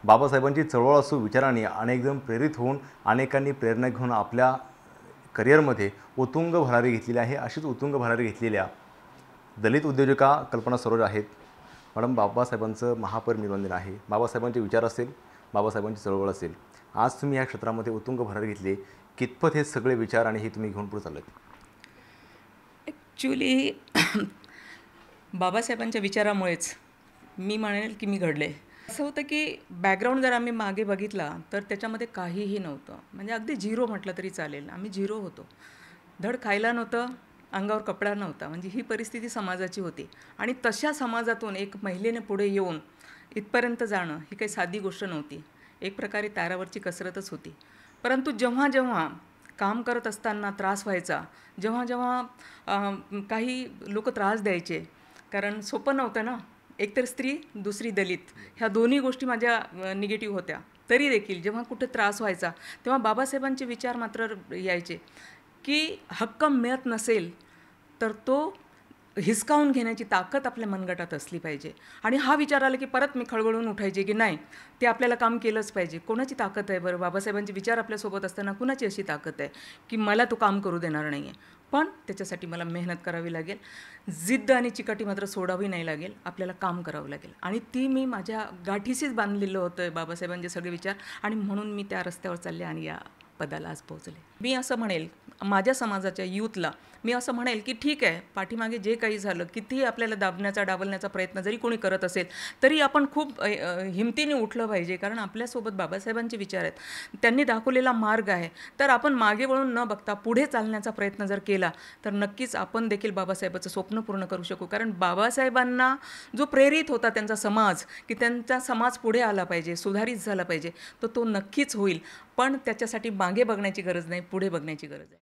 बाबासाहेबांची चळवळ असो, विचारांनी अनेक जण प्रेरित होऊन अनेकांनी प्रेरणा घेऊन आपल्या करिअरमध्ये उत्तुंग भरारी घेतलेली आहे। अशीच उत्तुंग भरारी घेतलेल्या दलित उद्योजका कल्पना सरोज आहेत। मॅडम, बाबासाहेबांचं महापरिनिर्वाण दिन आहे। बाबासाहेबांचे विचार असेल, बाबासाहेबांची चळवळ असेल, आज तुम्ही या क्षेत्रामध्ये उत्तुंग भरारी घेतली, कितपत हे सगळे विचार आणि हे तुम्ही घेऊन पुढे चाललात? ॲक्च्युली बाबासाहेबांच्या विचारामुळेच मी म्हणेल की मी घडले। असं होतं की बॅकग्राऊंड जर आम्ही मागे बघितला तर त्याच्यामध्ये काहीही नव्हतं, म्हणजे अगदी झिरो म्हटलं तरी चालेल। आम्ही झिरो होतो, धड खायला नव्हतं, अंगावर कपडा नव्हता, म्हणजे ही परिस्थिती समाजाची होती। आणि तशा समाजातून एक महिलेने पुढे येऊन इथपर्यंत जाणं ही काही साधी गोष्ट नव्हती, एक प्रकारे तारावरची कसरतच होती। परंतु जेव्हा जेव्हा काम करत असताना त्रास व्हायचा, जेव्हा जेव्हा काही लोक त्रास द्यायचे, कारण सोपं नव्हतं ना, एकतर स्त्री, दुसरी दलित, ह्या दोन्ही गोष्टी माझ्या निगेटिव्ह होत्या। तरी देखील जेव्हा कुठे त्रास व्हायचा तेव्हा बाबासाहेबांचे विचार मात्र यायचे की हक्क मिळत नसेल तर तो हिसकावून घेण्याची ताकद आपल्या मनगटात असली पाहिजे। आणि हा विचार आला की परत मी खळबळून उठायचे की नाही, ते आपल्याला काम केलंच पाहिजे। कोणाची ताकद आहे बरं? बाबासाहेबांचे विचार आपल्यासोबत असताना कुणाची अशी ताकद आहे की मला तो काम करू देणार नाही आहे, पण त्याच्यासाठी मला मेहनत करावी लागेल, जिद्द आणि चिकाटी मात्र सोडावी नाही लागेल, आपल्याला काम करावं लागेल। आणि ती मी माझ्या गाठीशीच बांधलेलं होतं बाबासाहेबांचे सगळे विचार, आणि म्हणून मी त्या रस्त्यावर चालले आणि या पदाला आज पोहोचले। मी असं म्हणेल माझ्या समाजाच्या यूथला, मी असं म्हणेल की ठीक आहे, पाठीमागे जे काही झालं, कितीही आपल्याला दाबण्याचा डावलण्याचा प्रयत्न जरी कोणी करत असेल तरी आपण खूप हिमतीने उठलं पाहिजे, कारण आपल्यासोबत बाबासाहेबांचे विचार आहेत, त्यांनी दाखवलेला मार्ग आहे। तर आपण मागे वळून न बघता पुढे चालण्याचा प्रयत्न जर केला तर नक्कीच आपण देखील बाबासाहेबाचं स्वप्न पूर्ण करू शकू। कारण बाबासाहेबांना जो प्रेरित होता त्यांचा समाज, की त्यांचा समाज पुढे आला पाहिजे, सुधारित झाला पाहिजे, तर तो नक्कीच होईल। पण त्याच्यासाठी मागे बघण्याची गरज नाही, पुढे बघण्याची गरज आहे।